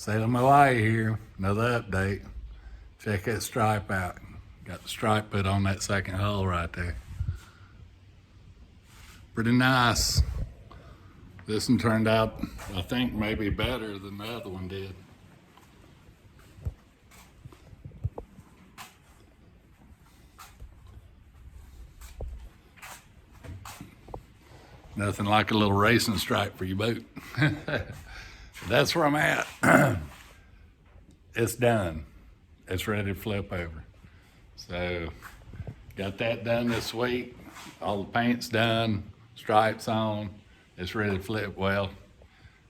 Sailing MOAI here, another update. Check that stripe out. Got the stripe put on that second hull right there. Pretty nice. This one turned out, I think, maybe better than the other one did. Nothing like a little racing stripe for your boat. That's where I'm at. It's done. It's ready to flip over. So, got that done this week. All the paint's done, stripes on. It's ready to flip well.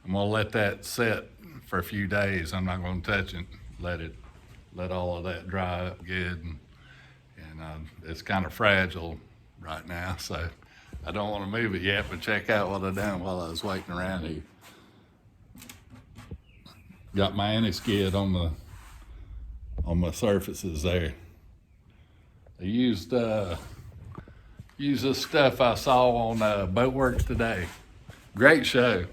I'm gonna let that sit for a few days. I'm not gonna touch it. Let all of that dry up good. And it's kind of fragile right now, so I don't want to move it yet, but check out what I done while I was waiting around here. Got my anti skid on my surfaces there. I used this stuff I saw on Boatworks today. Great show.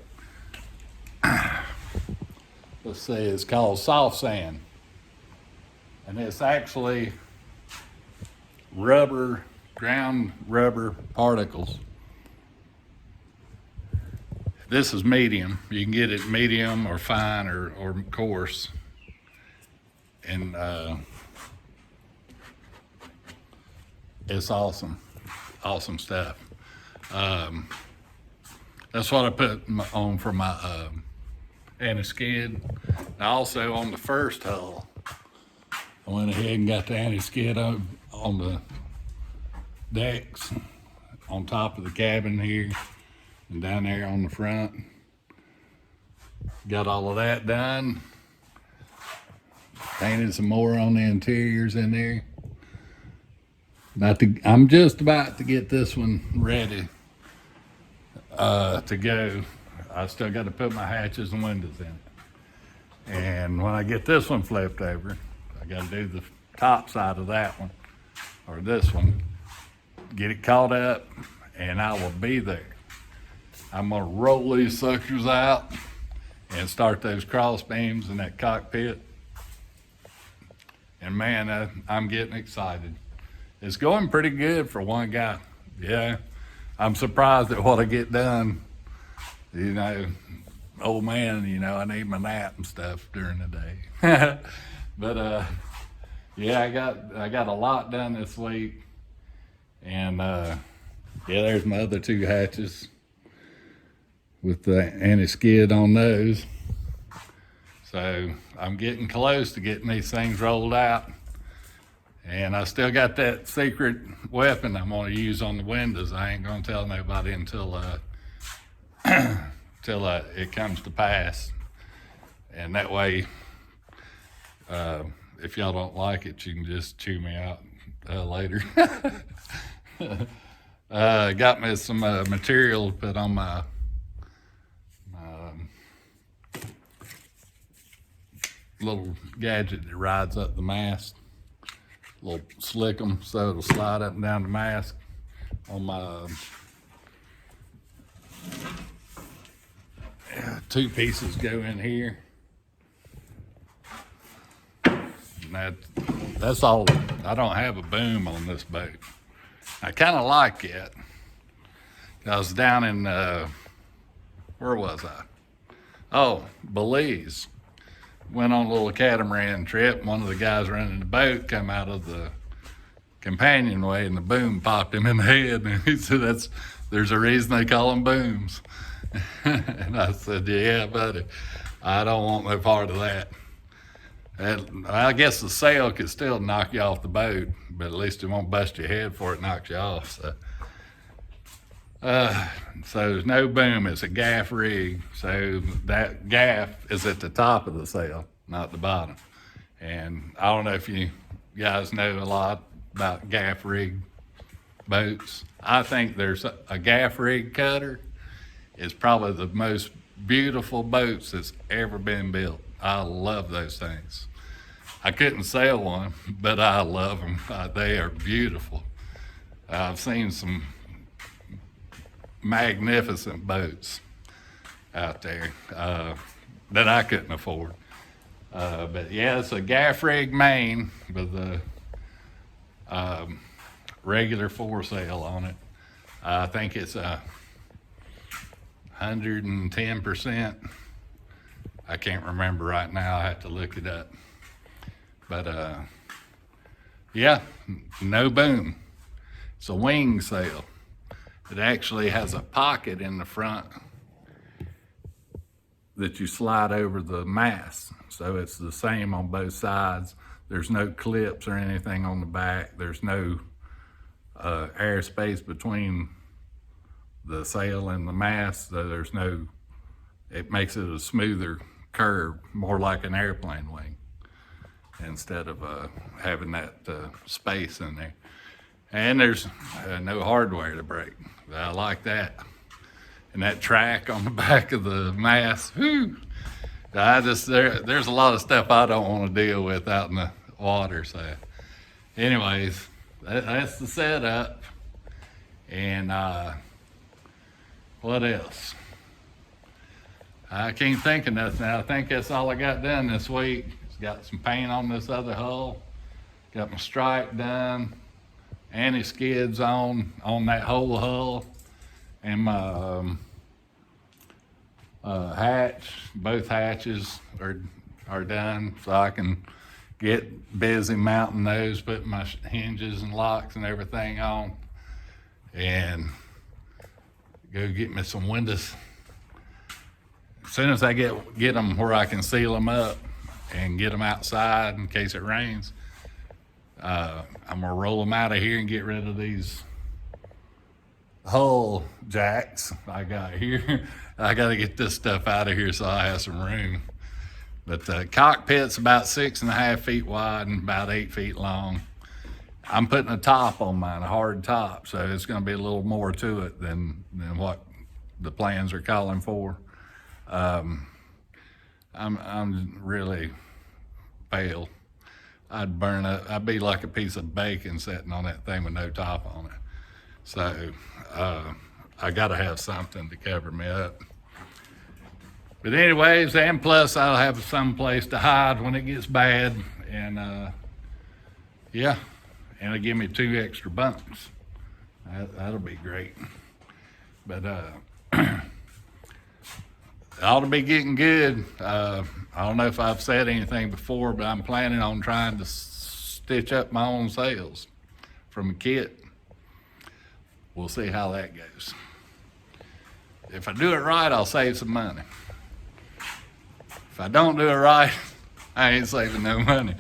Let's see, it's called soft sand, and it's actually ground rubber particles. This is medium. You can get it medium or fine or coarse. And it's awesome stuff. That's what I put on for my anti skid. Also on the first hull, I went ahead and got the anti skid on the decks on top of the cabin here and down there on the front. Got all of that done. Painted some more on the interiors in there. I'm just about to get this one ready to go. I still got to put my hatches and windows in it. And when I get this one flipped over, I got to do the top side of that one, or this one, get it caught up, and I will be there. I'm gonna roll these suckers out and start those cross beams in that cockpit. And man, I'm getting excited. It's going pretty good for one guy. Yeah, I'm surprised at what I get done. You know, old man, you know, I need my nap and stuff during the day. But yeah, I got a lot done this week. And yeah, there's my other two hatches with the anti skid on those. So I'm getting close to getting these things rolled out. And I still got that secret weapon I'm gonna use on the windows. I ain't gonna tell nobody until it comes to pass. And that way, if y'all don't like it, you can just chew me out later. Got me some material to put on my little gadget that rides up the mast. Little slick 'em so it'll slide up and down the mast on my two pieces go in here. And that's all. I don't have a boom on this boat. I kind of like it. I was down in, where was I? Oh, Belize. Went on a little catamaran trip. One of the guys running the boat come out of the companionway and the boom popped him in the head. And he said, there's a reason they call them booms. And I said, yeah, buddy, I don't want no part of that. I guess the sail could still knock you off the boat, but at least it won't bust your head before it knocks you off. So there's no boom, it's a gaff rig. So that gaff is at the top of the sail, not the bottom. And I don't know if you guys know a lot about gaff rig boats. I think there's a gaff rig cutter is probably the most beautiful boats that's ever been built. I love those things. I couldn't sail one, but I love them. They are beautiful. I've seen some magnificent boats out there that I couldn't afford. But yeah, it's a gaff rig main with a regular foresail on it. I think it's 110%. I can't remember right now. I have to look it up. But yeah, no boom. It's a wing sail. It actually has a pocket in the front that you slide over the mast. So it's the same on both sides. There's no clips or anything on the back. There's no airspace between the sail and the mast. So there's no, it makes it a smoother curve, more like an airplane wing, instead of having that space in there. And there's no hardware to break. I like that. And that track on the back of the mast, whew, there's a lot of stuff I don't want to deal with out in the water. So anyways, that's the setup. And what else? I can't think of nothing. I think that's all I got done this week. Got some paint on this other hull. Got my stripe done. Anti skids on that whole hull. And my hatch, both hatches are done, so I can get busy mounting those, putting my hinges and locks and everything on, and go get me some windows. As soon as I get them where I can seal them up and get them outside in case it rains, I'm gonna roll them out of here and get rid of these hull jacks I got here. I got to get this stuff out of here so I have some room. But the cockpit's about 6.5 feet wide and about 8 feet long. I'm putting a top on mine, a hard top, so it's going to be a little more to it than what the plans are calling for. I'm really pale. I'd burn up. I'd be like a piece of bacon sitting on that thing with no top on it. So I got to have something to cover me up. But anyways, and plus I'll have some place to hide when it gets bad. And yeah, and it'll give me 2 extra bunks. That'll be great. But it ought to be getting good. I don't know if I've said anything before, but I'm planning on trying to stitch up my own sails from a kit. We'll see how that goes. If I do it right, I'll save some money. If I don't do it right, I ain't saving no money.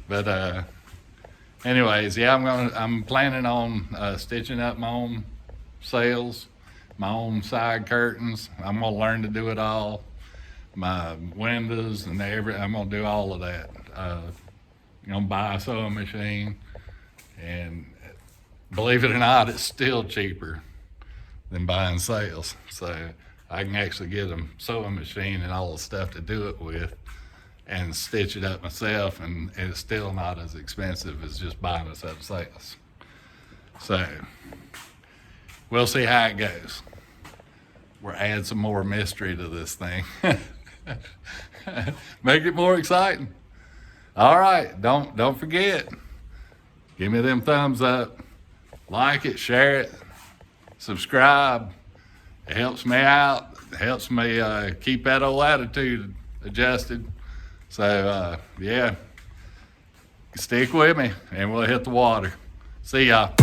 But anyways, yeah, I'm planning on stitching up my own sails, my own side curtains. I'm gonna learn to do it all. My windows and I'm gonna do all of that. I'm gonna buy a sewing machine, and believe it or not, it's still cheaper than buying sails. So I can actually get a sewing machine and all the stuff to do it with and stitch it up myself, and it's still not as expensive as just buying a set of sails. So we'll see how it goes. We'll add some more mystery to this thing. Make it more exciting. All right, don't forget, give me them thumbs up. Like it, share it, subscribe. It helps me out. It helps me keep that old attitude adjusted. So, yeah, stick with me and we'll hit the water. See y'all.